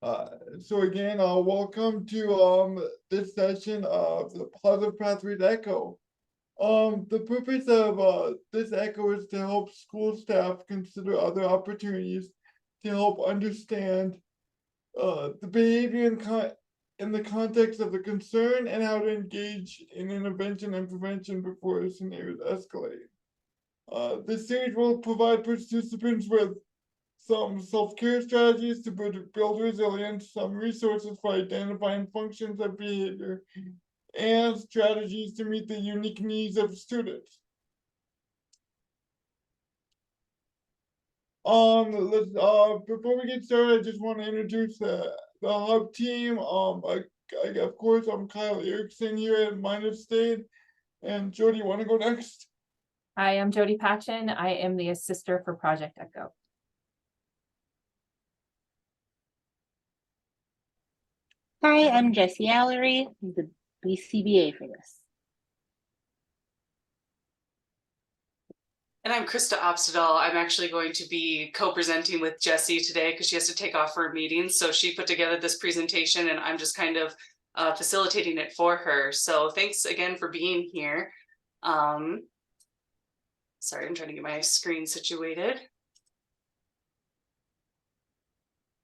Uh, so again, welcome to this session of the Positive Pathways Echo. The purpose of this echo is to help school staff consider other opportunities to help understand the behavior in the context of the concern and how to engage in intervention and prevention before scenarios escalate. This series will provide participants with some self-care strategies to build resilience, some resources for identifying functions of behavior, and strategies to meet the unique needs of students. Let's before we get started, I just want to introduce the hub team. Of course, I'm Kyle Erickson here at Minor State, and Jody, you want to go next? Hi, I'm Jody Patchen. I am the assister for Project Echo. Hi, I'm Jessie Allery, the BCBA for this. And I'm Krista Obstedal. I'm actually going to be co-presenting with Jessie today because she has to take off for a meeting. So she put together this presentation and I'm just kind of facilitating it for her. So thanks again for being here. Sorry, I'm trying to get my screen situated.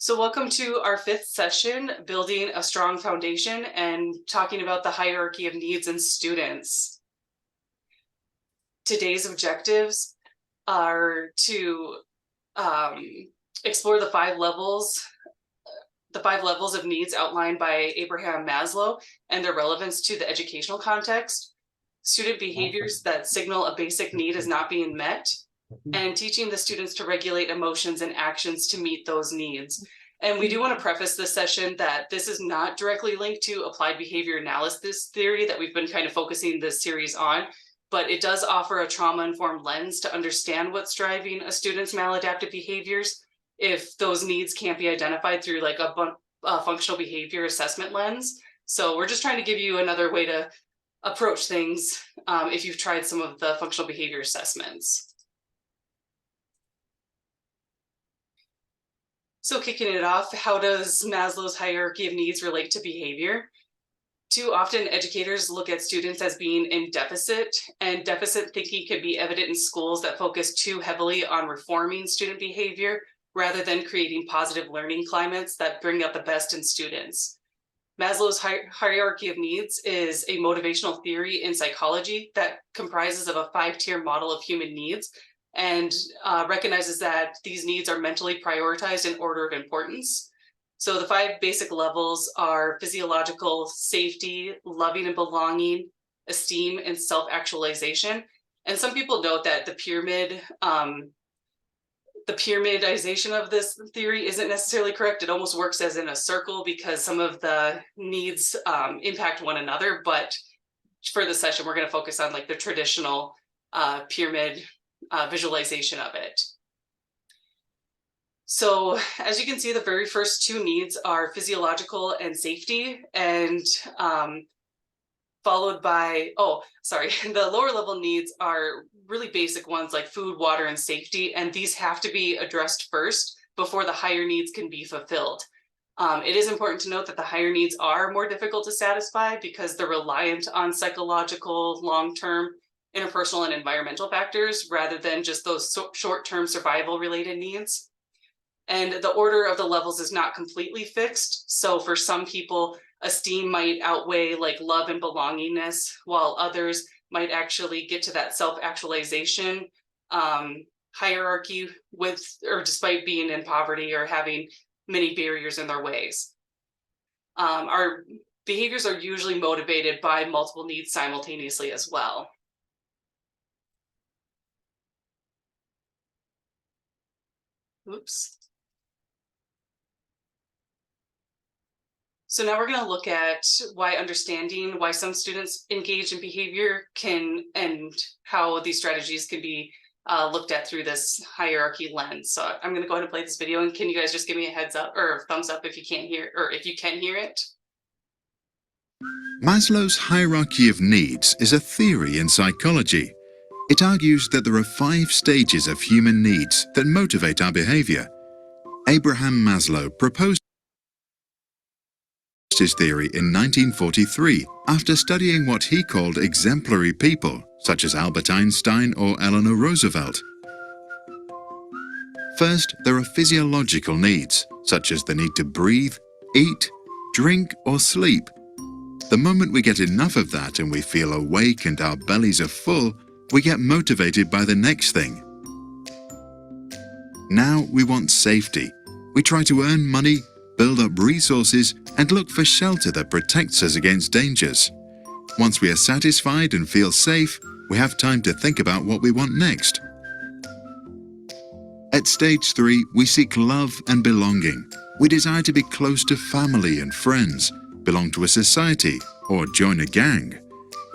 So welcome to our fifth session, Building a Strong Foundation, and talking about the hierarchy of needs in students. Today's objectives are to explore the five levels of needs outlined by Abraham Maslow and their relevance to the educational context, student behaviors that signal a basic need is not being met, and teaching the students to regulate emotions and actions to meet those needs. And we do want to preface this session that this is not directly linked to applied behavior analysis theory that we've been kind of focusing this series on, but it does offer a trauma-informed lens to understand what's driving a student's maladaptive behaviors if those needs can't be identified through like a functional behavior assessment lens. So we're just trying to give you another way to approach things if you've tried some of the functional behavior assessments. So kicking it off, how does Maslow's hierarchy of needs relate to behavior? Too often, educators look at students as being in deficit, and deficit thinking can be evident in schools that focus too heavily on reforming student behavior rather than creating positive learning climates that bring out the best in students. Maslow's hierarchy of needs is a motivational theory in psychology that comprises of a 5-tier model of human needs and recognizes that these needs are mentally prioritized in order of importance. So the 5 basic levels are physiological safety, loving and belonging, esteem, and self-actualization. And some people note that the pyramidization of this theory isn't necessarily correct. It almost works as in a circle because some of the needs impact one another. But for the session, we're going to focus on like the traditional pyramid visualization of it. So as you can see, the very first 2 needs are physiological and safety, and followed by, the lower level needs are really basic ones like food, water, and safety, and these have to be addressed first before the higher needs can be fulfilled. It is important to note that the higher needs are more difficult to satisfy because they're reliant on psychological, long-term, interpersonal, and environmental factors rather than just those short-term survival-related needs. And the order of the levels is not completely fixed. So for some people, esteem might outweigh like love and belongingness, while others might actually get to that self-actualization hierarchy despite being in poverty or having many barriers in their ways. Our behaviors are usually motivated by multiple needs simultaneously as well. Oops. So now we're going to look at why understanding why some students engage in behavior and how these strategies can be looked at through this hierarchy lens. So I'm going to go ahead and play this video, and can you guys just give me a heads up or thumbs up if you can't hear, or if you can hear it? Maslow's hierarchy of needs is a theory in psychology. It argues that there are 5 stages of human needs that motivate our behavior. Abraham Maslow proposed introduced his theory in 1943 after studying what he called exemplary people, such as Albert Einstein or Eleanor Roosevelt. First, there are physiological needs, such as the need to breathe, eat, drink, or sleep. The moment we get enough of that and we feel awake and our bellies are full, we get motivated by the next thing. Now we want safety. We try to earn money, build up resources, and look for shelter that protects us against dangers. Once we are satisfied and feel safe, we have time to think about what we want next. At stage 3, we seek love and belonging. We desire to be close to family and friends, belong to a society, or join a gang.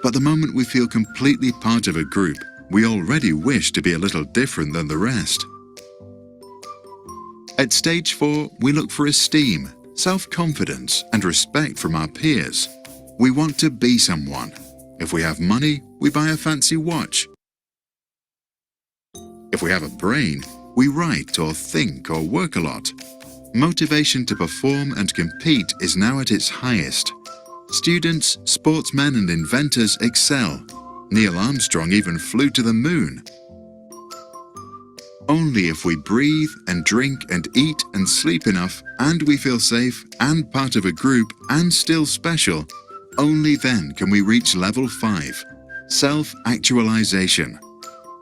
But the moment we feel completely part of a group, we already wish to be a little different than the rest. At stage 4, we look for esteem, self-confidence, and respect from our peers. We want to be someone. If we have money, we buy a fancy watch. If we have a brain, we write or think or work a lot. Motivation to perform and compete is now at its highest. Students, sportsmen, and inventors excel. Neil Armstrong even flew to the moon. Only if we breathe and drink and eat and sleep enough, and we feel safe and part of a group and still special, only then can we reach level 5, self-actualization.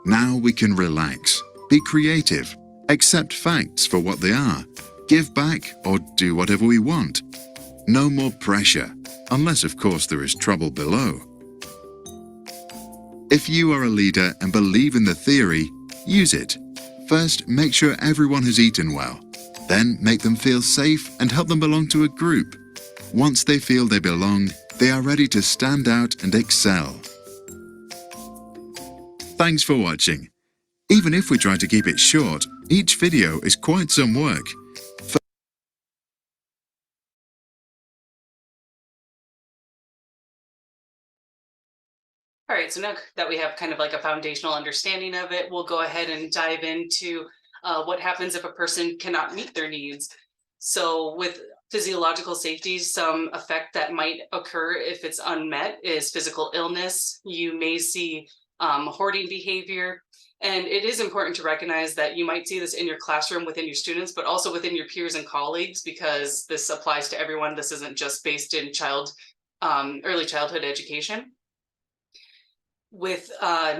Now we can relax, be creative, accept facts for what they are, give back or do whatever we want. No more pressure, unless of course there is trouble below. If you are a leader and believe in the theory, use it. First, make sure everyone has eaten well. Then make them feel safe and help them belong to a group. Once they feel they belong, they are ready to stand out and excel. Thanks for watching. Even if we try to keep it short, each video is quite some work. All right, so now that we have kind of like a foundational understanding of it, we'll go ahead and dive into what happens if a person cannot meet their needs. So with physiological safety, some effect that might occur if it's unmet is physical illness. You may see hoarding behavior. And it is important to recognize that you might see this in your classroom within your students, but also within your peers and colleagues, because this applies to everyone. This isn't just based in early childhood education. With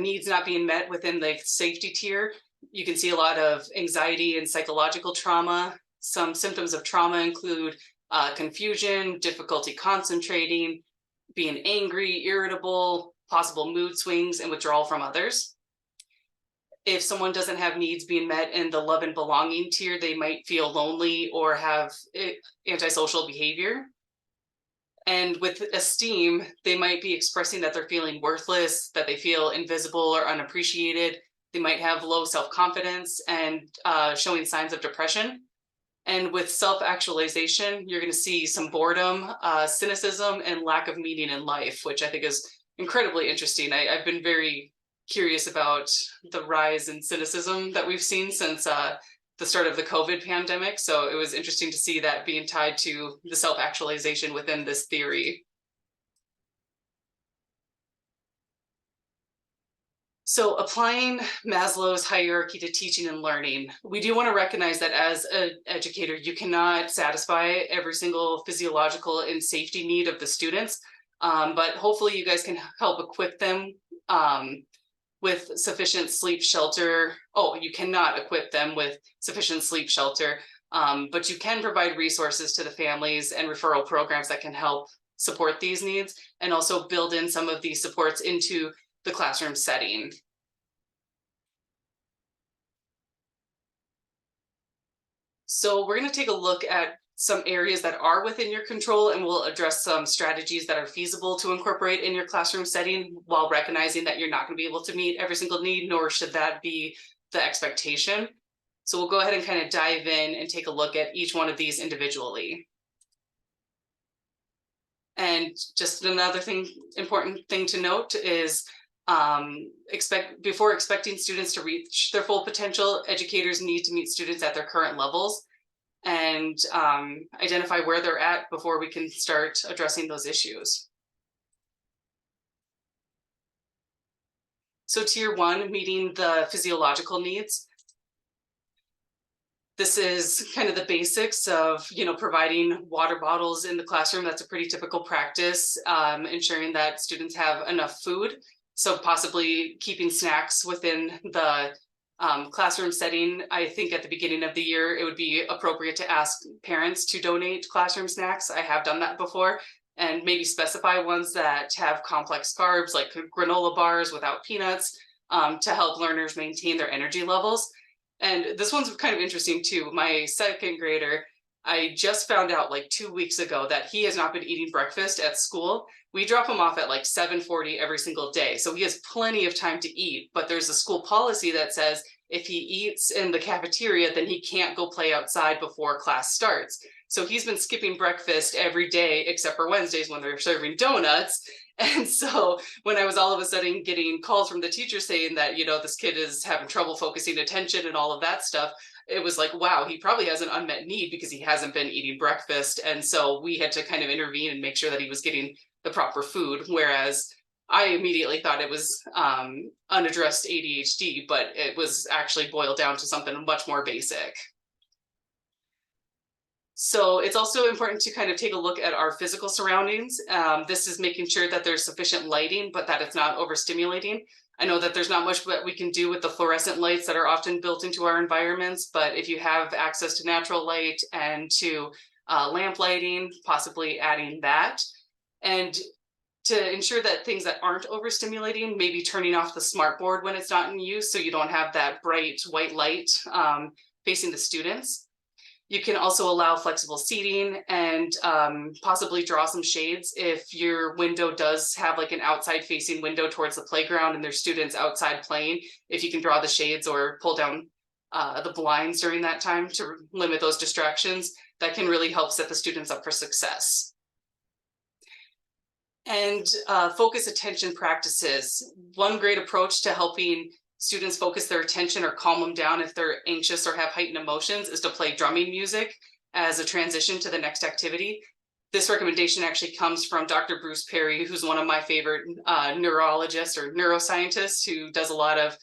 needs not being met within the safety tier, you can see a lot of anxiety and psychological trauma. Some symptoms of trauma include confusion, difficulty concentrating, being angry, irritable, possible mood swings, and withdrawal from others. If someone doesn't have needs being met in the love and belonging tier, they might feel lonely or have antisocial behavior. And with esteem, they might be expressing that they're feeling worthless, that they feel invisible or unappreciated. They might have low self-confidence and showing signs of depression. And with self-actualization, you're going to see some boredom, cynicism, and lack of meaning in life, which I think is incredibly interesting. I've been very curious about the rise in cynicism that we've seen since the start of the COVID pandemic. So it was interesting to see that being tied to the self-actualization within this theory. So applying Maslow's hierarchy to teaching and learning, we do want to recognize that as an educator, you cannot satisfy every single physiological and safety need of the students, but hopefully you guys can help equip them with sufficient sleep, shelter. Oh, you cannot equip them with sufficient sleep, shelter, but you can provide resources to the families and referral programs that can help support these needs, and also build in some of these supports into the classroom setting. So we're going to take a look at some areas that are within your control, and we'll address some strategies that are feasible to incorporate in your classroom setting, while recognizing that you're not going to be able to meet every single need, nor should that be the expectation. So we'll go ahead and kind of dive in and take a look at each one of these individually. And just another important thing to note is before expecting students to reach their full potential, educators need to meet students at their current levels. and identify where they're at before we can start addressing those issues. So tier 1, meeting the physiological needs. This is kind of the basics of, providing water bottles in the classroom. That's a pretty typical practice, ensuring that students have enough food. So possibly keeping snacks within the classroom setting. I think at the beginning of the year, it would be appropriate to ask parents to donate classroom snacks. I have done that before, and maybe specify ones that have complex carbs like granola bars without peanuts, to help learners maintain their energy levels. And this one's kind of interesting too. My second grader, I just found out like 2 weeks ago that he has not been eating breakfast at school. We drop him off at like 7:40 every single day. So he has plenty of time to eat, but there's a school policy that says if he eats in the cafeteria, then he can't go play outside before class starts. So he's been skipping breakfast every day, except for Wednesdays when they're serving donuts. And so when I was all of a sudden getting calls from the teacher saying that, this kid is having trouble focusing attention and all of that stuff, it was like, wow, he probably has an unmet need because he hasn't been eating breakfast. And so we had to kind of intervene and make sure that he was getting the proper food. Whereas I immediately thought it was unaddressed ADHD, but it was actually boiled down to something much more basic. So it's also important to kind of take a look at our physical surroundings. This is making sure that there's sufficient lighting, but that it's not overstimulating. I know that there's not much that we can do with the fluorescent lights that are often built into our environments, but if you have access to natural light and to lamp lighting, possibly adding that. And to ensure that things that aren't overstimulating, maybe turning off the smart board when it's not in use so you don't have that bright white light facing the students. You can also allow flexible seating and possibly draw some shades if your window does have like an outside facing window towards the playground and there's students outside playing. If you can draw the shades or pull down the blinds during that time to limit those distractions, that can really help set the students up for success. And focus attention practices. One great approach to helping students focus their attention or calm them down if they're anxious or have heightened emotions is to play drumming music as a transition to the next activity. This recommendation actually comes from Dr. Bruce Perry, who's one of my favorite neurologists or neuroscientists who does a lot of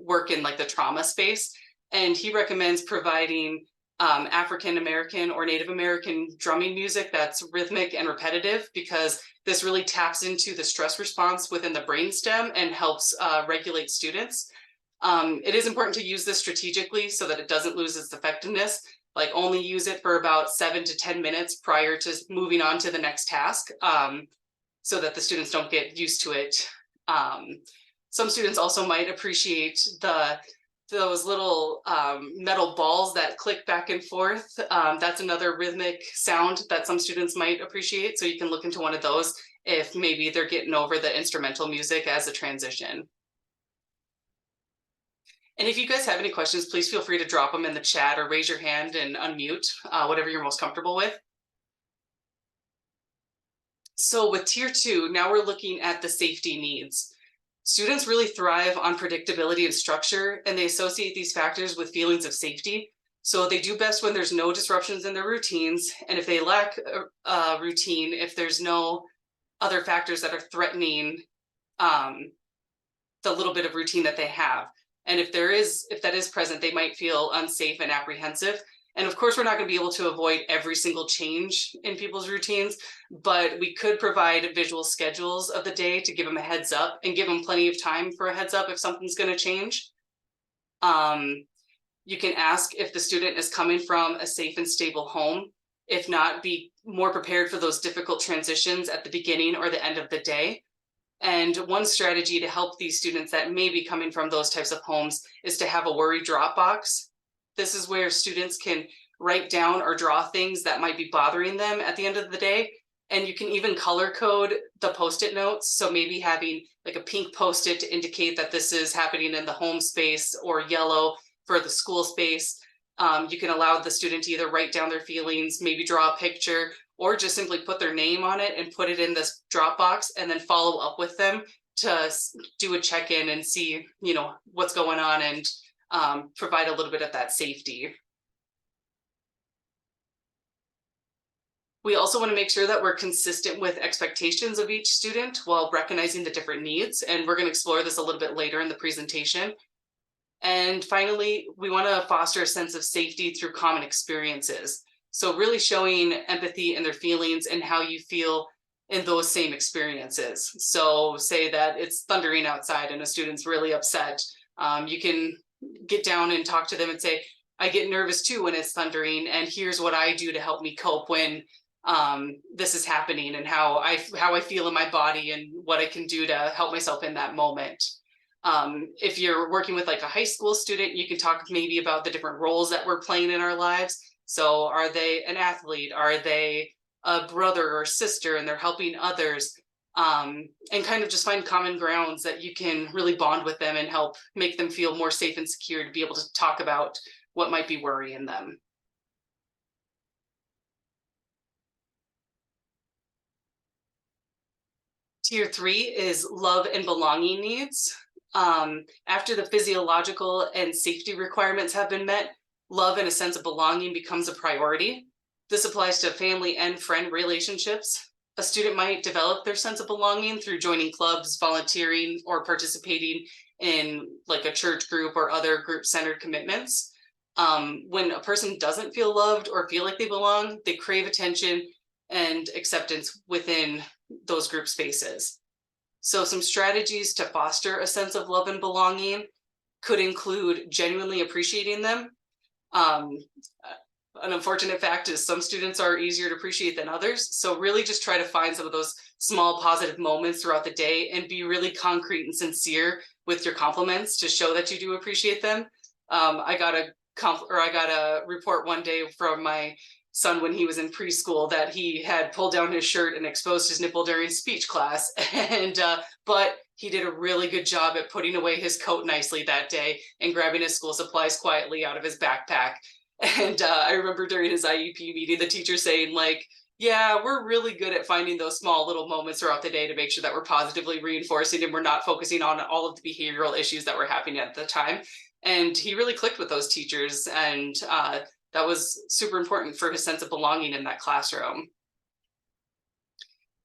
work in like the trauma space. And he recommends providing African American or Native American drumming music that's rhythmic and repetitive, because this really taps into the stress response within the brainstem and helps regulate students. It is important to use this strategically so that it doesn't lose its effectiveness. Like only use it for about 7 to 10 minutes prior to moving on to the next task, so that the students don't get used to it. Some students also might appreciate those little metal balls that click back and forth. That's another rhythmic sound that some students might appreciate. So you can look into one of those if maybe they're getting over the instrumental music as a transition. And if you guys have any questions, please feel free to drop them in the chat or raise your hand and unmute, whatever you're most comfortable with. So with tier 2, now we're looking at the safety needs. Students really thrive on predictability and structure, and they associate these factors with feelings of safety. So they do best when there's no disruptions in their routines. And if they lack a routine, if there's no other factors that are threatening the little bit of routine that they have. And if that is present, they might feel unsafe and apprehensive. And of course, we're not going to be able to avoid every single change in people's routines, but we could provide visual schedules of the day to give them a heads up and give them plenty of time for a heads up if something's going to change. You can ask if the student is coming from a safe and stable home. If not, be more prepared for those difficult transitions at the beginning or the end of the day. And one strategy to help these students that may be coming from those types of homes is to have a worry drop box. This is where students can write down or draw things that might be bothering them at the end of the day. And you can even color code the Post-it notes. So maybe having like a pink Post-it to indicate that this is happening in the home space, or yellow for the school space. You can allow the student to either write down their feelings, maybe draw a picture, or just simply put their name on it and put it in this Dropbox, and then follow up with them to do a check-in and see, what's going on, and provide a little bit of that safety. We also want to make sure that we're consistent with expectations of each student while recognizing the different needs. And we're going to explore this a little bit later in the presentation. And finally, we want to foster a sense of safety through common experiences. So really showing empathy in their feelings and how you feel in those same experiences. So say that it's thundering outside and a student's really upset. You can get down and talk to them and say, I get nervous too when it's thundering, and here's what I do to help me cope when this is happening, and how I feel in my body and what I can do to help myself in that moment. If you're working with like a high school student, you can talk maybe about the different roles that we're playing in our lives. So are they an athlete? Are they a brother or sister and they're helping others? And kind of just find common grounds that you can really bond with them and help make them feel more safe and secure to be able to talk about what might be worrying them. Tier 3 is love and belonging needs. After the physiological and safety requirements have been met, love and a sense of belonging becomes a priority. This applies to family and friend relationships. A student might develop their sense of belonging through joining clubs, volunteering, or participating in like a church group or other group-centered commitments. When a person doesn't feel loved or feel like they belong, they crave attention and acceptance within those group spaces. So some strategies to foster a sense of love and belonging could include genuinely appreciating them. An unfortunate fact is some students are easier to appreciate than others. So really just try to find some of those small positive moments throughout the day and be really concrete and sincere with your compliments to show that you do appreciate them. I got a report one day from my son when he was in preschool that he had pulled down his shirt and exposed his nipple during speech class, and but he did a really good job at putting away his coat nicely that day and grabbing his school supplies quietly out of his backpack. And I remember during his IEP meeting, the teacher saying like, yeah, we're really good at finding those small little moments throughout the day to make sure that we're positively reinforcing and we're not focusing on all of the behavioral issues that were happening at the time. And he really clicked with those teachers, and that was super important for his sense of belonging in that classroom.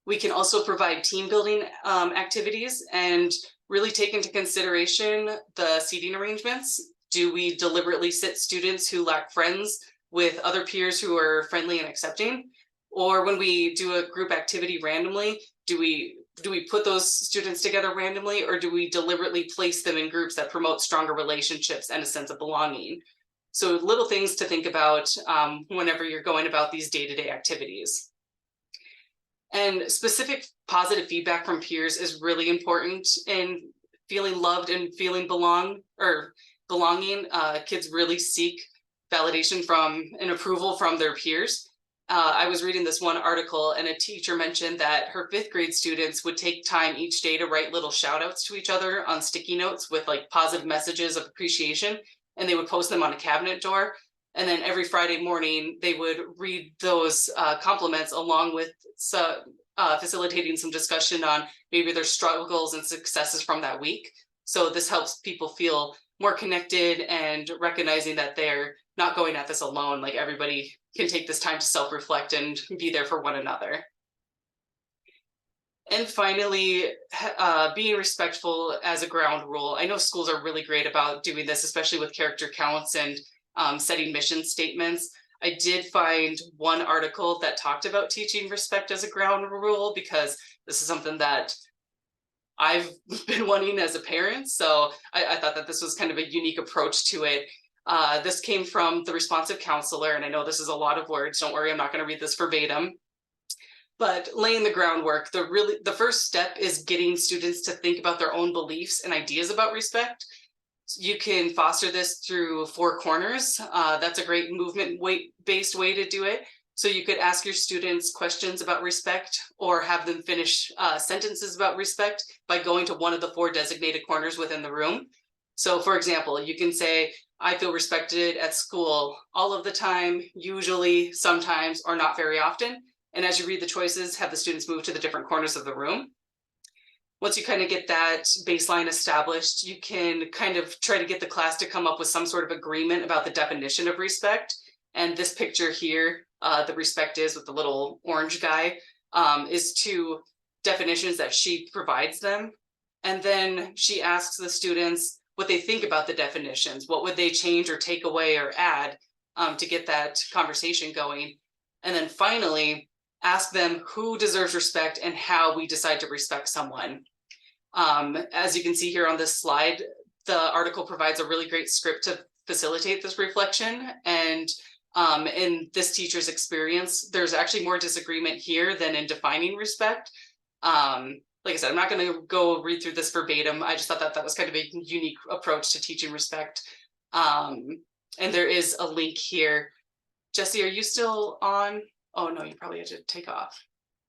We can also provide team building activities and really take into consideration the seating arrangements. Do we deliberately sit students who lack friends with other peers who are friendly and accepting? Or when we do a group activity randomly, do we put those students together randomly, or do we deliberately place them in groups that promote stronger relationships and a sense of belonging? So little things to think about whenever you're going about these day-to-day activities. And specific positive feedback from peers is really important in feeling loved and feeling belonging. Kids really seek validation from and approval from their peers. I was reading this one article, and a teacher mentioned that her 5th grade students would take time each day to write little shout outs to each other on sticky notes with like positive messages of appreciation, and they would post them on a cabinet door. And then every Friday morning, they would read those compliments along with facilitating some discussion on maybe their struggles and successes from that week. So this helps people feel more connected and recognizing that they're not going at this alone. Like everybody can take this time to self-reflect and be there for one another. And finally, being respectful as a ground rule. I know schools are really great about doing this, especially with character counts and setting mission statements. I did find one article that talked about teaching respect as a ground rule, because this is something that I've been wanting as a parent. So I thought that this was kind of a unique approach to it. This came from the responsive counselor, and I know this is a lot of words. Don't worry, I'm not going to read this verbatim. But laying the groundwork, the first step is getting students to think about their own beliefs and ideas about respect. You can foster this through 4 corners. That's a great movement-based way to do it. So you could ask your students questions about respect, or have them finish sentences about respect by going to one of the 4 designated corners within the room. So for example, you can say, I feel respected at school all of the time, usually, sometimes, or not very often. And as you read the choices, have the students move to the different corners of the room. Once you kind of get that baseline established, you can kind of try to get the class to come up with some sort of agreement about the definition of respect. And this picture here, the respect is with the little orange guy, is 2 definitions that she provides them. And then she asks the students what they think about the definitions. What would they change or take away or add to get that conversation going? And then finally, ask them who deserves respect and how we decide to respect someone. As you can see here on this slide, the article provides a really great script to facilitate this reflection. And in this teacher's experience, there's actually more disagreement here than in defining respect. Like I said, I'm not going to go read through this verbatim. I just thought that that was kind of a unique approach to teaching respect. And there is a link here. Jesse, are you still on? Oh no, you probably had to take off.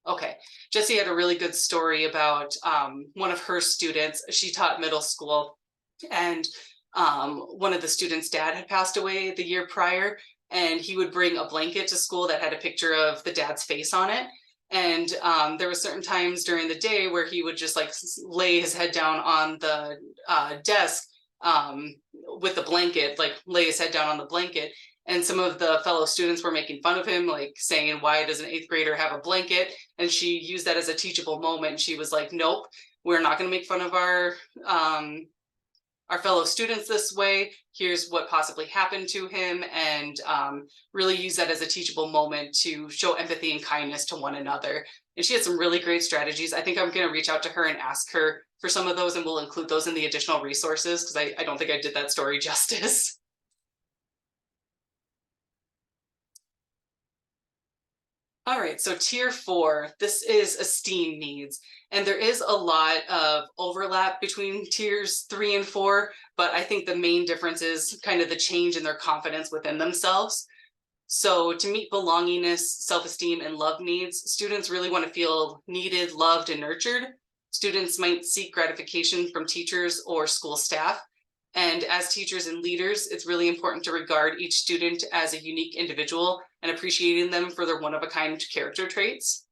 Okay, Jessie had a really good story about one of her students. She taught middle school, and one of the students' dad had passed away the year prior, and he would bring a blanket to school that had a picture of the dad's face on it. And there were certain times during the day where he would just like lay his head down on the desk with the blanket, like lay his head down on the blanket. And some of the fellow students were making fun of him, like saying, why does an 8th grader have a blanket? And she used that as a teachable moment. She was like, nope, we're not going to make fun of our fellow students this way. Here's what possibly happened to him, and really use that as a teachable moment to show empathy and kindness to one another. And she had some really great strategies. I think I'm going to reach out to her and ask her for some of those, and we'll include those in the additional resources, because I don't think I did that story justice. All right, so tier 4, this is esteem needs. And there is a lot of overlap between tiers 3 and 4, but I think the main difference is kind of the change in their confidence within themselves. So to meet belongingness, self-esteem, and love needs, students really want to feel needed, loved, and nurtured. Students might seek gratification from teachers or school staff. And as teachers and leaders, it's really important to regard each student as a unique individual and appreciating them for their one-of-a-kind character traits.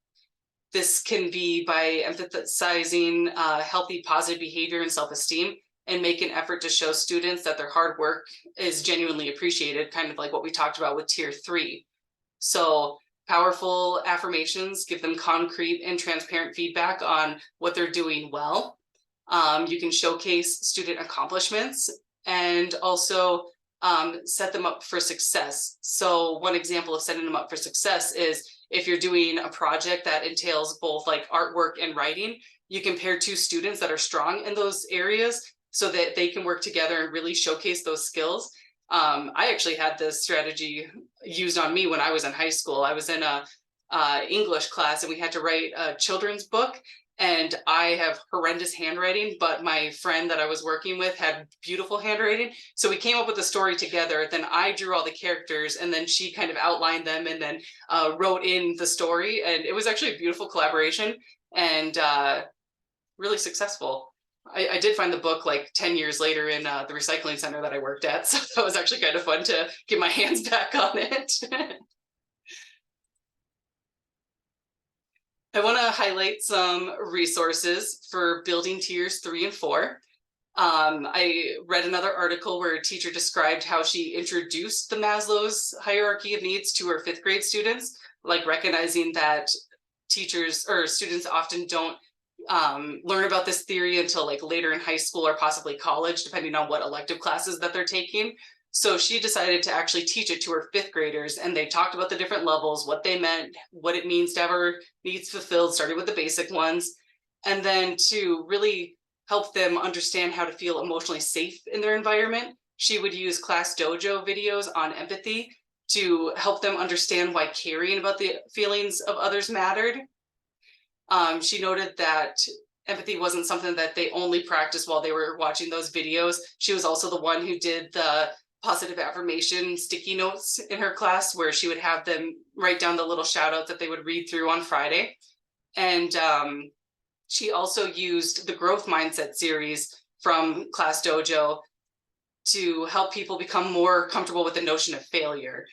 This can be by emphasizing healthy, positive behavior and self-esteem, and make an effort to show students that their hard work is genuinely appreciated, kind of like what we talked about with tier 3. So powerful affirmations give them concrete and transparent feedback on what they're doing well. You can showcase student accomplishments and also set them up for success. So one example of setting them up for success is if you're doing a project that entails both like artwork and writing, you can pair 2 students that are strong in those areas so that they can work together and really showcase those skills. I actually had this strategy used on me when I was in high school. I was in a English class and we had to write a children's book. And I have horrendous handwriting, but my friend that I was working with had beautiful handwriting. So we came up with a story together. Then I drew all the characters, and then she kind of outlined them and then wrote in the story. And it was actually a beautiful collaboration and really successful. I did find the book like 10 years later in the recycling center that I worked at. So that was actually kind of fun to get my hands back on it. I want to highlight some resources for building tiers 3 and 4. I read another article where a teacher described how she introduced the Maslow's hierarchy of needs to her 5th grade students, like recognizing that teachers or students often don't learn about this theory until like later in high school or possibly college, depending on what elective classes that they're taking. So she decided to actually teach it to her 5th graders, and they talked about the different levels, what they meant, what it means to have our needs fulfilled, starting with the basic ones, and then to really help them understand how to feel emotionally safe in their environment. She would use Class Dojo videos on empathy to help them understand why caring about the feelings of others mattered. She noted that empathy wasn't something that they only practiced while they were watching those videos. She was also the one who did the positive affirmation sticky notes in her class, where she would have them write down the little shout outs that they would read through on Friday. And she also used the growth mindset series from Class Dojo to help people become more comfortable with the notion of failure.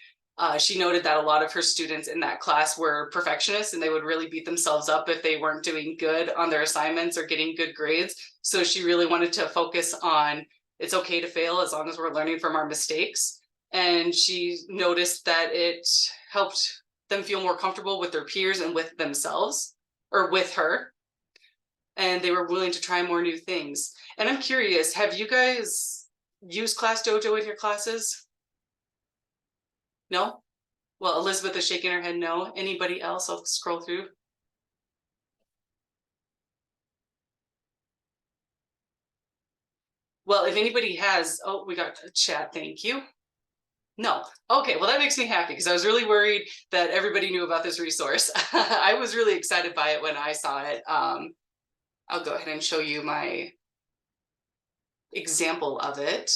She noted that a lot of her students in that class were perfectionists, and they would really beat themselves up if they weren't doing good on their assignments or getting good grades. So she really wanted to focus on it's okay to fail as long as we're learning from our mistakes. and she noticed that it helped them feel more comfortable with their peers and with themselves, or with her, and they were willing to try more new things. And I'm curious, have you guys used Class Dojo in your classes? No? Well, Elizabeth is shaking her head no. Anybody else? I'll scroll through. Well, if anybody has, oh, we got a chat, thank you. No. Okay, well, that makes me happy because I was really worried that everybody knew about this resource. I was really excited by it when I saw it. I'll go ahead and show you my example of it.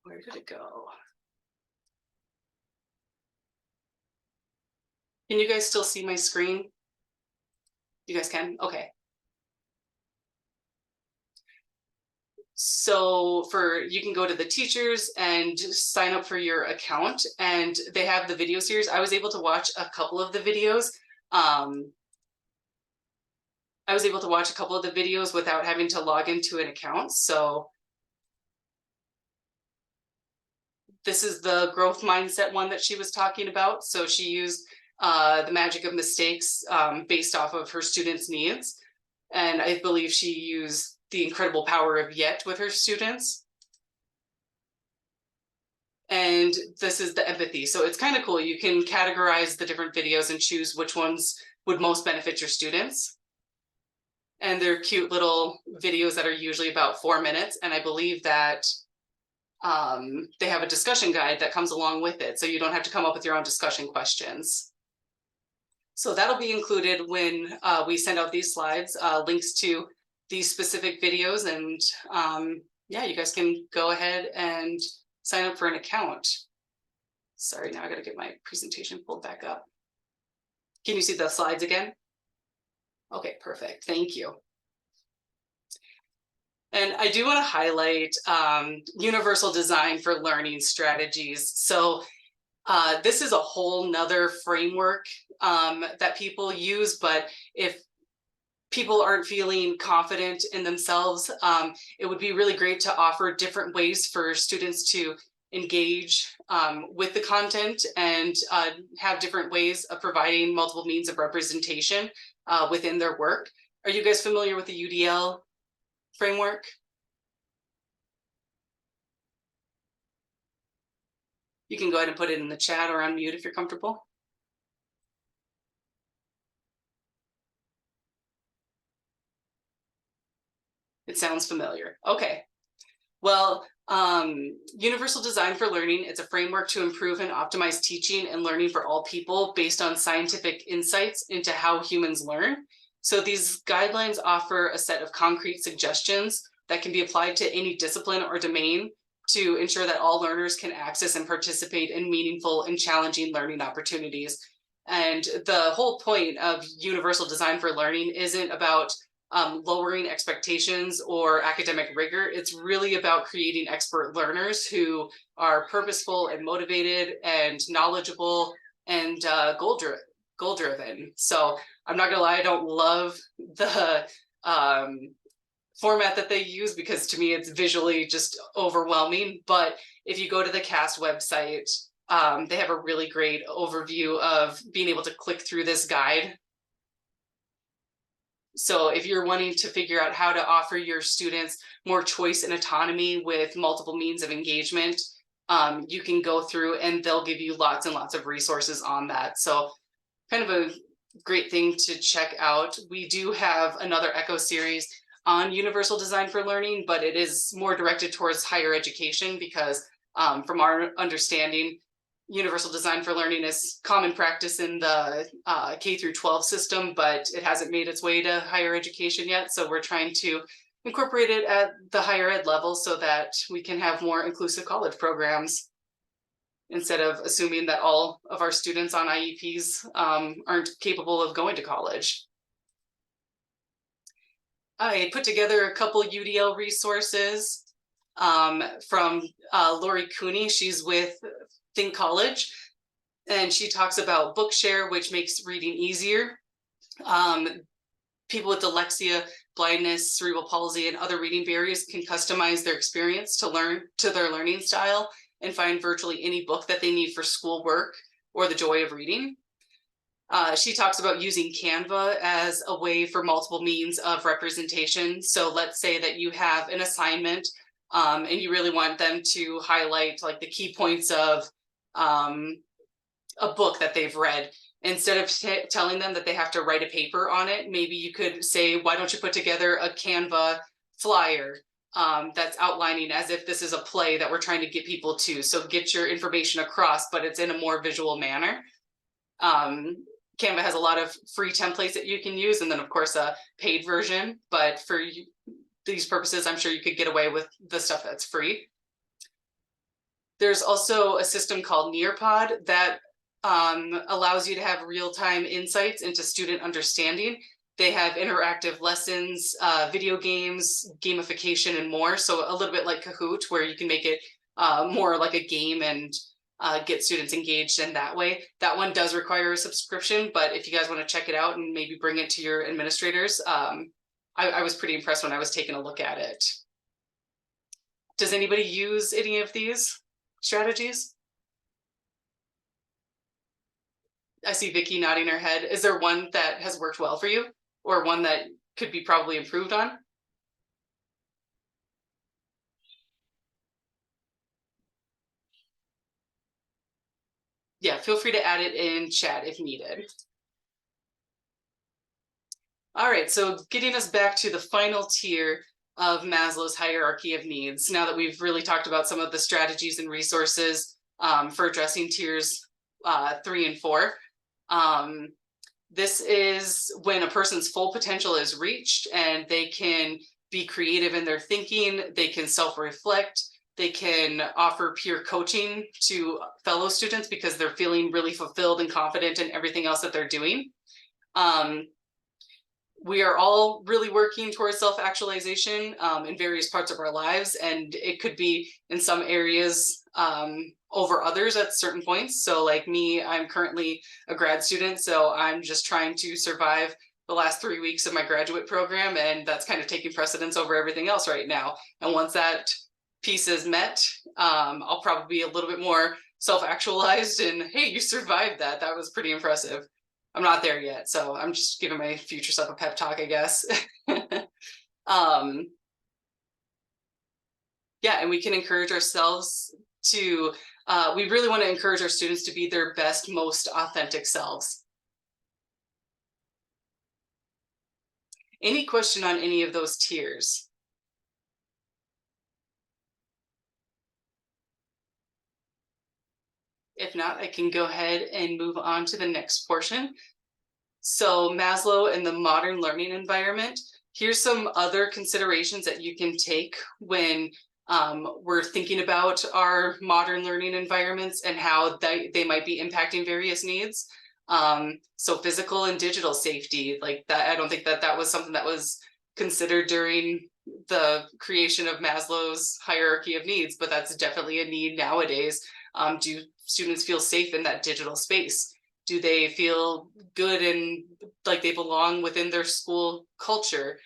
Where did it go? Can you guys still see my screen? You guys can? Okay. So you can go to the teachers and just sign up for your account, and they have the video series. I was able to watch a couple of the videos. Without having to log into an account. So this is the growth mindset one that she was talking about. So she used the magic of mistakes based off of her students' needs. And I believe she used the incredible power of yet with her students. And this is the empathy. So it's kind of cool. You can categorize the different videos and choose which ones would most benefit your students. And they're cute little videos that are usually about 4 minutes. And I believe that they have a discussion guide that comes along with it. So you don't have to come up with your own discussion questions. So that'll be included when we send out these slides, links to these specific videos. And yeah, you guys can go ahead and sign up for an account. Sorry, now I got to get my presentation pulled back up. Can you see the slides again? Okay, perfect. Thank you. And I do want to highlight universal design for learning strategies. So this is a whole nother framework that people use, but if people aren't feeling confident in themselves, it would be really great to offer different ways for students to engage with the content and have different ways of providing multiple means of representation within their work. Are you guys familiar with the UDL framework? You can go ahead and put it in the chat or unmute if you're comfortable. It sounds familiar. Okay. Well, universal design for learning, it's a framework to improve and optimize teaching and learning for all people based on scientific insights into how humans learn. So these guidelines offer a set of concrete suggestions that can be applied to any discipline or domain to ensure that all learners can access and participate in meaningful and challenging learning opportunities. And the whole point of universal design for learning isn't about lowering expectations or academic rigor. It's really about creating expert learners who are purposeful and motivated and knowledgeable and goal-driven. So I'm not gonna lie, I don't love the format that they use because to me it's visually just overwhelming. But if you go to the CAST website, they have a really great overview of being able to click through this guide. So if you're wanting to figure out how to offer your students more choice and autonomy with multiple means of engagement, you can go through and they'll give you lots and lots of resources on that. So kind of a great thing to check out. We do have another ECHO series on universal design for learning, but it is more directed towards higher education because from our understanding, universal design for learning is common practice in the K through 12 system, but it hasn't made its way to higher education yet. So we're trying to incorporate it at the higher ed level so that we can have more inclusive college programs instead of assuming that all of our students on IEPs aren't capable of going to college. I put together a couple UDL resources from Lori Cooney. She's with Think College, and she talks about Bookshare, which makes reading easier. People with dyslexia blindness, cerebral palsy, and other reading barriers can customize their experience to their learning style and find virtually any book that they need for schoolwork or the joy of reading. She talks about using Canva as a way for multiple means of representation. So let's say that you have an assignment and you really want them to highlight like the key points of a book that they've read. Instead of telling them that they have to write a paper on it, maybe you could say, why don't you put together a Canva flyer that's outlining as if this is a play that we're trying to get people to. So get your information across, but it's in a more visual manner. Canva has a lot of free templates that you can use, and then of course a paid version, but for these purposes, I'm sure you could get away with the stuff that's free. There's also a system called Nearpod that allows you to have real-time insights into student understanding. They have interactive lessons, video games, gamification, and more. So a little bit like Kahoot, where you can make it more like a game and get students engaged in that way. That one does require a subscription, but if you guys want to check it out and maybe bring it to your administrators, I was pretty impressed when I was taking a look at it. Does anybody use any of these strategies? I see Vicky nodding her head. Is there one that has worked well for you, or one that could be probably improved on? Yeah, feel free to add it in chat if needed. All right, so getting us back to the final tier of Maslow's hierarchy of needs. Now that we've really talked about some of the strategies and resources for addressing tiers 3 and 4. This is when a person's full potential is reached and they can be creative in their thinking, they can self-reflect, they can offer peer coaching to fellow students because they're feeling really fulfilled and confident in everything else that they're doing. We are all really working towards self-actualization in various parts of our lives, and it could be in some areas over others at certain points. So like me, I'm currently a grad student, so I'm just trying to survive the last 3 weeks of my graduate program, and that's kind of taking precedence over everything else right now. And once that piece is met, I'll probably be a little bit more self-actualized and, hey, you survived that. That was pretty impressive. I'm not there yet, so I'm just giving my future self a pep talk, I guess. Yeah, and we can encourage ourselves to, we really want to encourage our students to be their best, most authentic selves. Any question on any of those tiers? If not, I can go ahead and move on to the next portion. So Maslow and the modern learning environment. Here's some other considerations that you can take when we're thinking about our modern learning environments and how they might be impacting various needs. So physical and digital safety, like that, I don't think that was something that was considered during the creation of Maslow's hierarchy of needs, but that's definitely a need nowadays. Do students feel safe in that digital space? Do they feel good and like they belong within their school culture?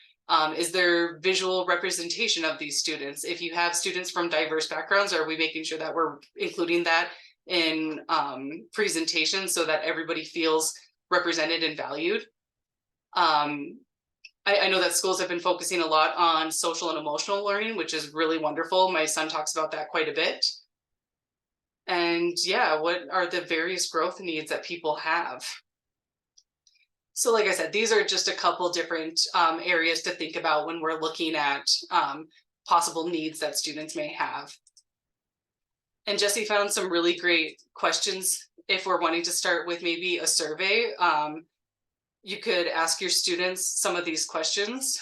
Is there visual representation of these students? If you have students from diverse backgrounds, are we making sure that we're including that in presentations so that everybody feels represented and valued? I know that schools have been focusing a lot on social and emotional learning, which is really wonderful. My son talks about that quite a bit. And yeah, what are the various growth needs that people have? So like I said, these are just a couple different areas to think about when we're looking at possible needs that students may have. And Jesse found some really great questions. If we're wanting to start with maybe a survey, you could ask your students some of these questions.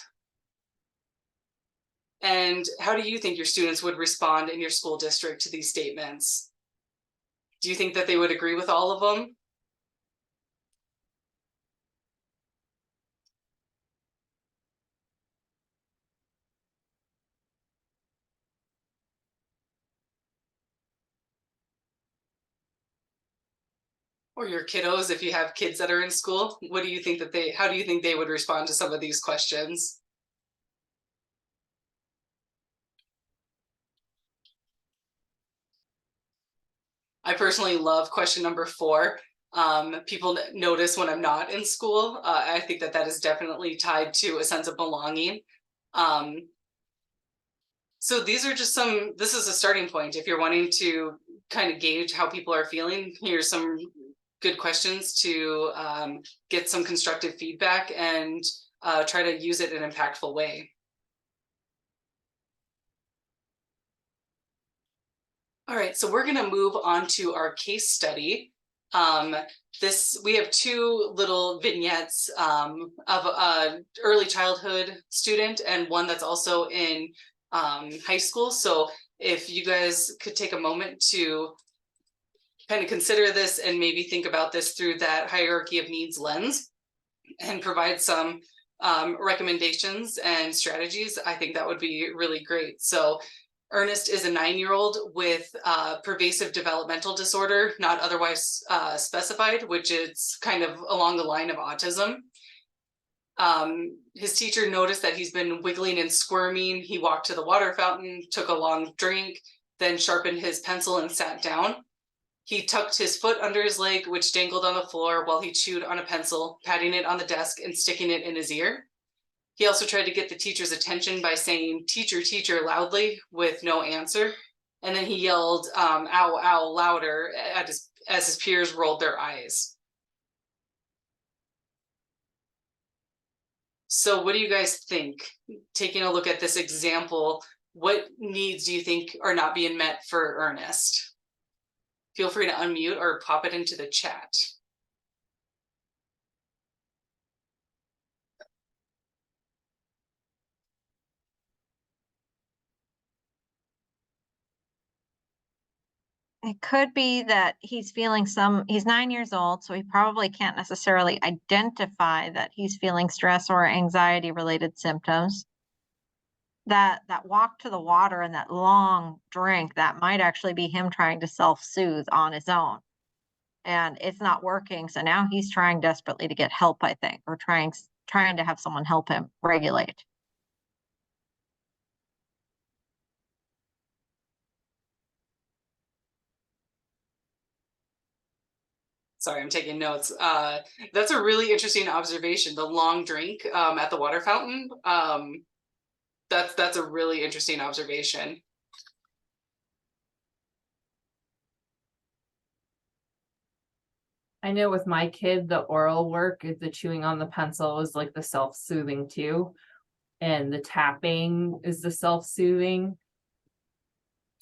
And how do you think your students would respond in your school district to these statements? Do you think that they would agree with all of them? Or your kiddos, if you have kids that are in school, what do you think that how do you think they would respond to some of these questions? I personally love question number 4. People notice when I'm not in school. I think that that is definitely tied to a sense of belonging. So these are just this is a starting point. If you're wanting to kind of gauge how people are feeling, here's some good questions to get some constructive feedback and try to use it in an impactful way. All right, so we're going to move on to our case study. We have 2 little vignettes of an early childhood student and one that's also in high school. So if you guys could take a moment to kind of consider this and maybe think about this through that hierarchy of needs lens and provide some recommendations and strategies, I think that would be really great. So Ernest is a 9-year-old with pervasive developmental disorder, not otherwise specified, which is kind of along the line of autism. His teacher noticed that he's been wiggling and squirming. He walked to the water fountain, took a long drink, then sharpened his pencil and sat down. He tucked his foot under his leg, which dangled on the floor while he chewed on a pencil, patting it on the desk and sticking it in his ear. He also tried to get the teacher's attention by saying, "Teacher, teacher," loudly with no answer. And then he yelled, "Ow, ow," louder as his peers rolled their eyes. So what do you guys think? Taking a look at this example, what needs do you think are not being met for Ernest? Feel free to unmute or pop it into the chat. It could be that he's feeling he's 9 years old, so he probably can't necessarily identify that he's feeling stress or anxiety related symptoms. That walk to the water and that long drink, that might actually be him trying to self-soothe on his own. And it's not working. So now he's trying desperately to get help, I think, or trying to have someone help him regulate. Sorry, I'm taking notes. That's a really interesting observation. The long drink at the water fountain. That's a really interesting observation. I know with my kid, the oral work, the chewing on the pencil is like the self-soothing too. And the tapping is the self-soothing.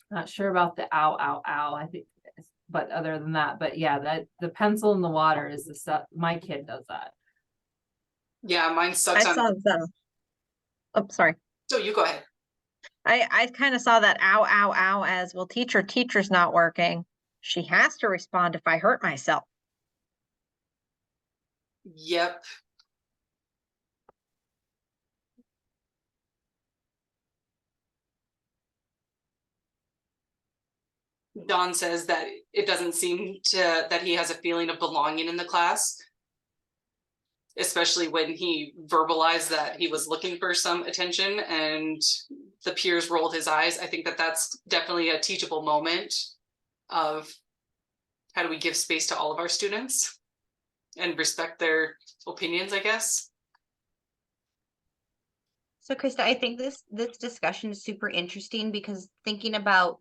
Not sure about the ow, ow, ow. I think, but other than that, but yeah, that the pencil in the water is the stuff. My kid does that. Yeah, mine sucks I on. saw the, oh, sorry. So you go ahead. I kind of saw that ow, ow, ow as, well, teacher's not working. She has to respond if I hurt myself. Yep. Dawn says that it doesn't seem that he has a feeling of belonging in the class, especially when he verbalized that he was looking for some attention and the peers rolled his eyes. I think that that's definitely a teachable moment of how do we give space to all of our students and respect their opinions, I guess. So Krista, I think this discussion is super interesting because thinking about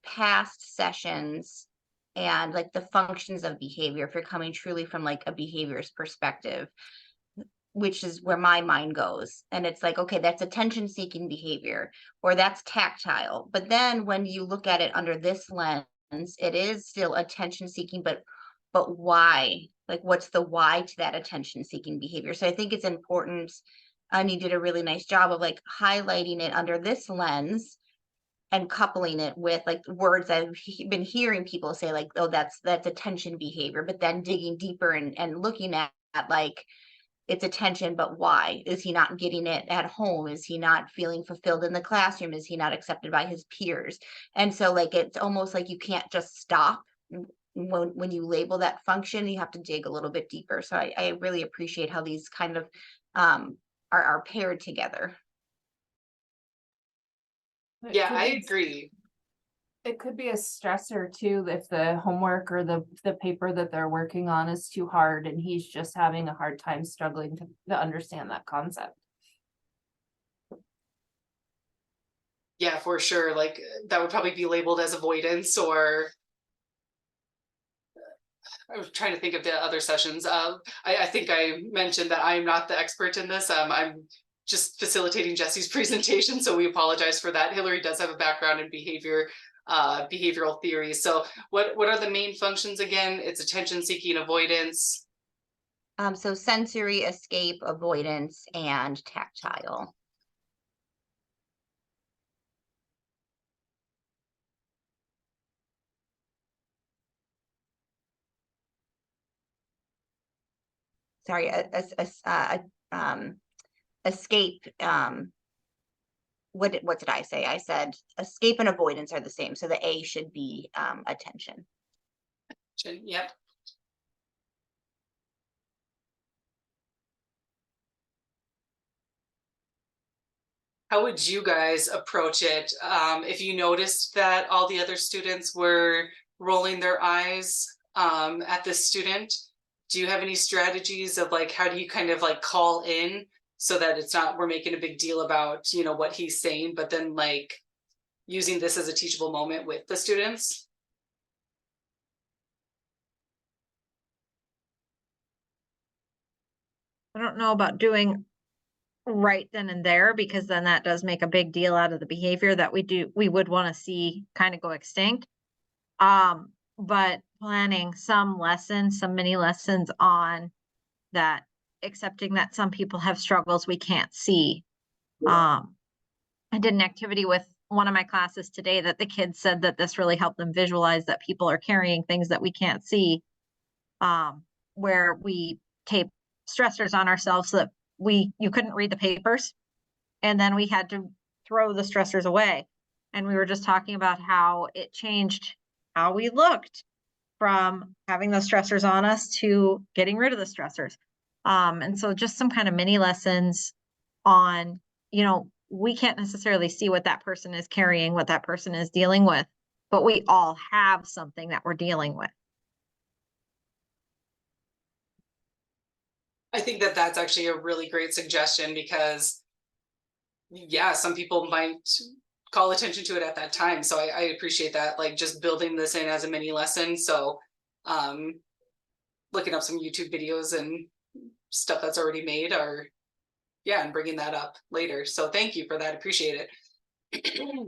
past sessions and like the functions of behavior, if you're coming truly from like a behaviorist perspective, which is where my mind goes. And it's like, okay, that's attention seeking behavior, or that's tactile. But then when you look at it under this lens, it is still attention seeking, but why? Like, what's the why to that attention seeking behavior? So I think it's important. And you did a really nice job of like highlighting it under this lens and coupling it with like words that I've been hearing people say, like, oh, that's attention behavior, but then digging deeper and looking at like, it's attention, but why? Is he not getting it at home? Is he not feeling fulfilled in the classroom? Is he not accepted by his peers? And so like, it's almost like you can't just stop when you label that function. You have to dig a little bit deeper. So I really appreciate how these kind of are paired together. Yeah, I agree. It could be a stressor too, if the homework or the paper that they're working on is too hard and he's just having a hard time struggling to understand that concept. Yeah, for sure. Like that would probably be labeled as avoidance, or I was trying to think of the other sessions. I think I mentioned that I'm not the expert in this. I'm just facilitating Jesse's presentation, so we apologize for that. Hillary does have a background in behavioral theory. So what are the main functions again? It's attention seeking, avoidance. So sensory, escape, avoidance, and tactile. Sorry, escape. What did I say? I said escape and avoidance are the same. So the A should be attention. Yep. How would you guys approach it if you noticed that all the other students were rolling their eyes at this student? Do you have any strategies of like, how do you kind of like call in so that it's not, we're making a big deal about, you know, what he's saying, but then like using this as a teachable moment with the students? I don't know about doing right then and there, because then that does make a big deal out of the behavior that we would want to see kind of go extinct. But planning some lessons, some mini lessons on that, accepting that some people have struggles we can't see. I did an activity with one of my classes today that the kids said that this really helped them visualize that people are carrying things that we can't see, where we tape stressors on ourselves so that you couldn't read the papers, and then we had to throw the stressors away. And we were just talking about how it changed how we looked from having those stressors on us to getting rid of the stressors. And so just some kind of mini lessons on, we can't necessarily see what that person is carrying, what that person is dealing with, but we all have something that we're dealing with. I think that that's actually a really great suggestion, because yeah, some people might call attention to it at that time. So I appreciate that, like just building this in as a mini lesson. So looking up some YouTube videos and stuff that's already made, or yeah, and bringing that up later. So thank you for that. Appreciate it.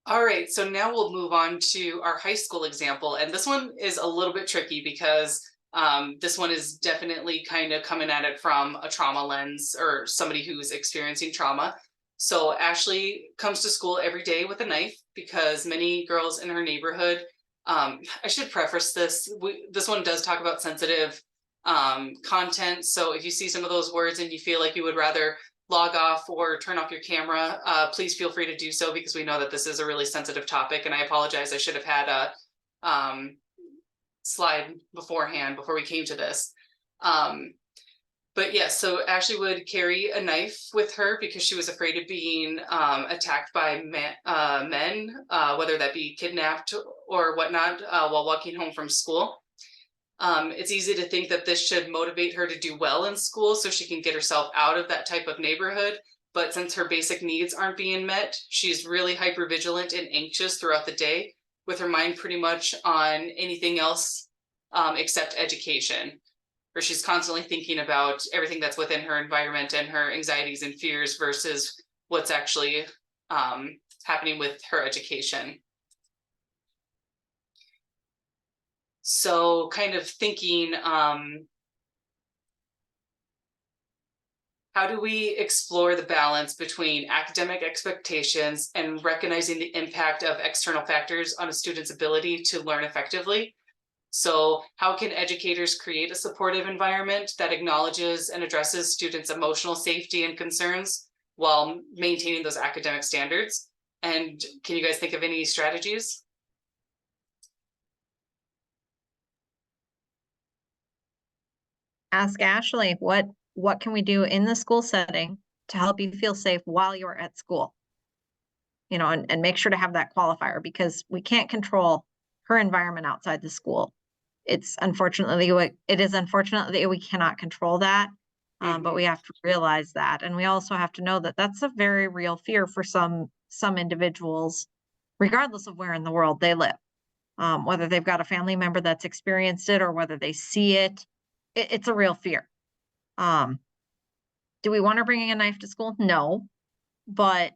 All right, so now we'll move on to our high school example. And this one is a little bit tricky because this one is definitely kind of coming at it from a trauma lens, or somebody who's experiencing trauma. So Ashley comes to school every day with a knife because many girls in her neighborhood, I should preface this, this one does talk about sensitive content. So if you see some of those words and you feel like you would rather log off or turn off your camera, please feel free to do so, because we know that this is a really sensitive topic. And I apologize, I should have had a slide beforehand before we came to this. But yes, so Ashley would carry a knife with her because she was afraid of being attacked by men, whether that be kidnapped or whatnot, while walking home from school. It's easy to think that this should motivate her to do well in school so she can get herself out of that type of neighborhood. But since her basic needs aren't being met, she's really hypervigilant and anxious throughout the day, with her mind pretty much on anything else except education. Or she's constantly thinking about everything that's within her environment and her anxieties and fears versus what's actually happening with her education. So kind of thinking, how do we explore the balance between academic expectations and recognizing the impact of external factors on a student's ability to learn effectively? So how can educators create a supportive environment that acknowledges and addresses students' emotional safety and concerns while maintaining those academic standards? And can you guys think of any strategies? Ask Ashley, what can we do in the school setting to help you feel safe while you're at school? you know, and make sure to have that qualifier, because we can't control her environment outside the school. It is unfortunately we cannot control that. But we have to realize that. And we also have to know that that's a very real fear for some individuals, regardless of where in the world they live. Whether they've got a family member that's experienced it or whether they see it, it's a real fear. Do we want her bringing a knife to school? No. But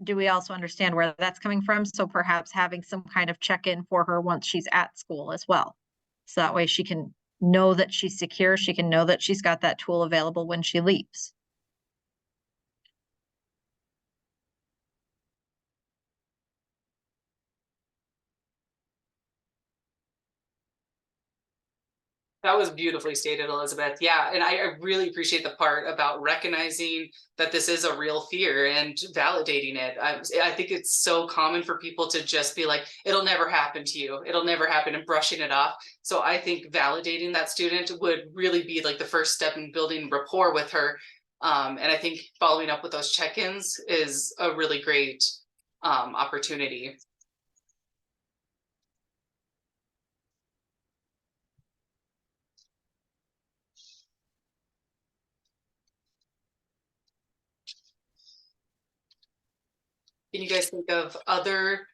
do we also understand where that's coming from? So perhaps having some kind of check-in for her once she's at school as well. So that way she can know that she's secure. She can know that she's got that tool available when she leaves. That was beautifully stated, Elizabeth. Yeah, and I really appreciate the part about recognizing that this is a real fear and validating it. I think it's so common for people to just be like, it'll never happen to you. It'll never happen, and brushing it off. So I think validating that student would really be like the first step in building rapport with her. And I think following up with those check-ins is a really great opportunity. Can you guys think of other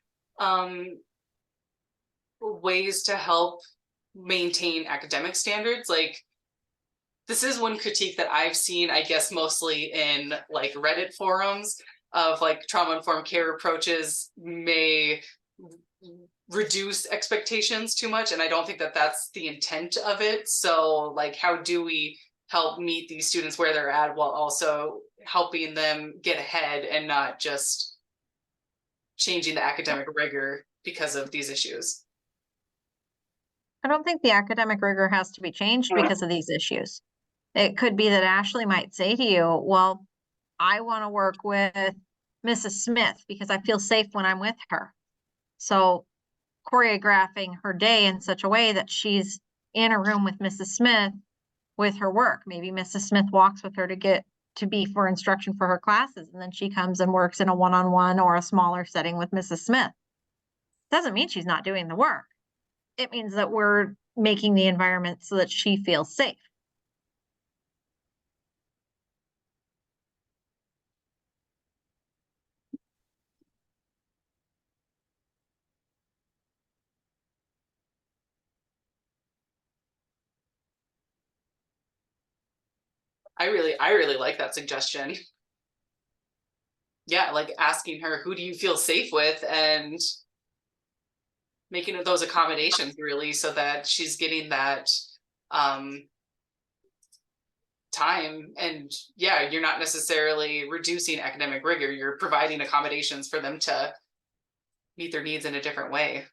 ways to help maintain academic standards? Like, this is one critique that I've seen, I guess, mostly in like Reddit forums of like trauma-informed care approaches may reduce expectations too much. And I don't think that that's the intent of it. So like, how do we help meet these students where they're at while also helping them get ahead and not just changing the academic rigor because of these issues? I don't think the academic rigor has to be changed because of these issues. It could be that Ashley might say to you, well, I want to work with Mrs. Smith because I feel safe when I'm with her. So choreographing her day in such a way that she's in a room with Mrs. Smith with her work. Maybe Mrs. Smith walks with her to be for instruction for her classes, and then she comes and works in a one-on-one or a smaller setting with Mrs. Smith. Doesn't mean she's not doing the work. It means that we're making the environment so that she feels safe. I really like that suggestion. Yeah, like asking her, who do you feel safe with, and making those accommodations really so that she's getting that time. And yeah, you're not necessarily reducing academic rigor, you're providing accommodations for them to meet their needs in a different way.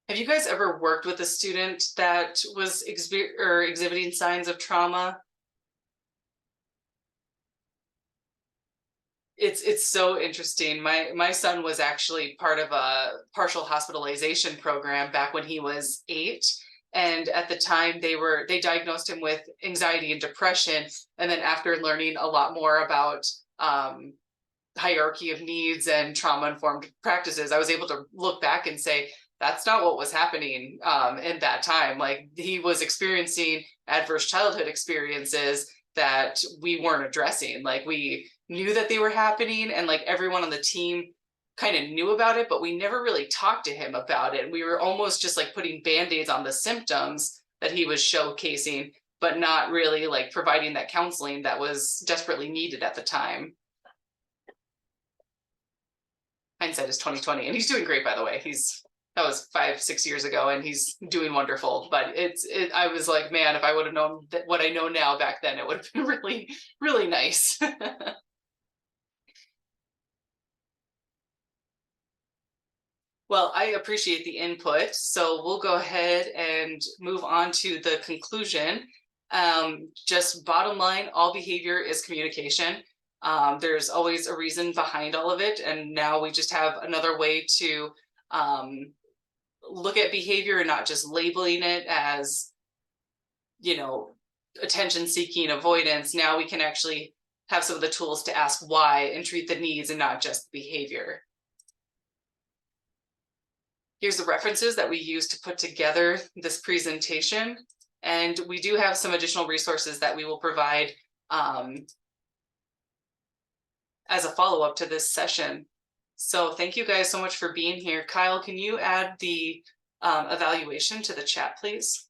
Have you guys ever worked with a student that was exhibiting signs of trauma? It's so interesting. My son was actually part of a partial hospitalization program back when he was 8. And at the time they diagnosed him with anxiety and depression. And then after learning a lot more about hierarchy of needs and trauma-informed practices, I was able to look back and say, that's not what was happening in that time. Like, he was experiencing adverse childhood experiences that we weren't addressing. Like, we knew that they were happening, and like everyone on the team kind of knew about it, but we never really talked to him about it. We were almost just like putting band-aids on the symptoms that he was showcasing, but not really like providing that counseling that was desperately needed at the time. Hindsight is 2020, and he's doing great, by the way. That was 5-6 years ago, and he's doing wonderful. But I was like, man, if I would have known what I know now back then, it would have been really, really nice. Well, I appreciate the input. So we'll go ahead and move on to the conclusion. Just bottom line, all behavior is communication. There's always a reason behind all of it. And now we just have another way to look at behavior and not just labeling it as, attention seeking, avoidance, now we can actually have some of the tools to ask why and treat the needs and not just behavior. Here's the references that we use to put together this presentation. And we do have some additional resources that we will provide as a follow-up to this session. So thank you guys so much for being here. Kyle, can you add the evaluation to the chat, please?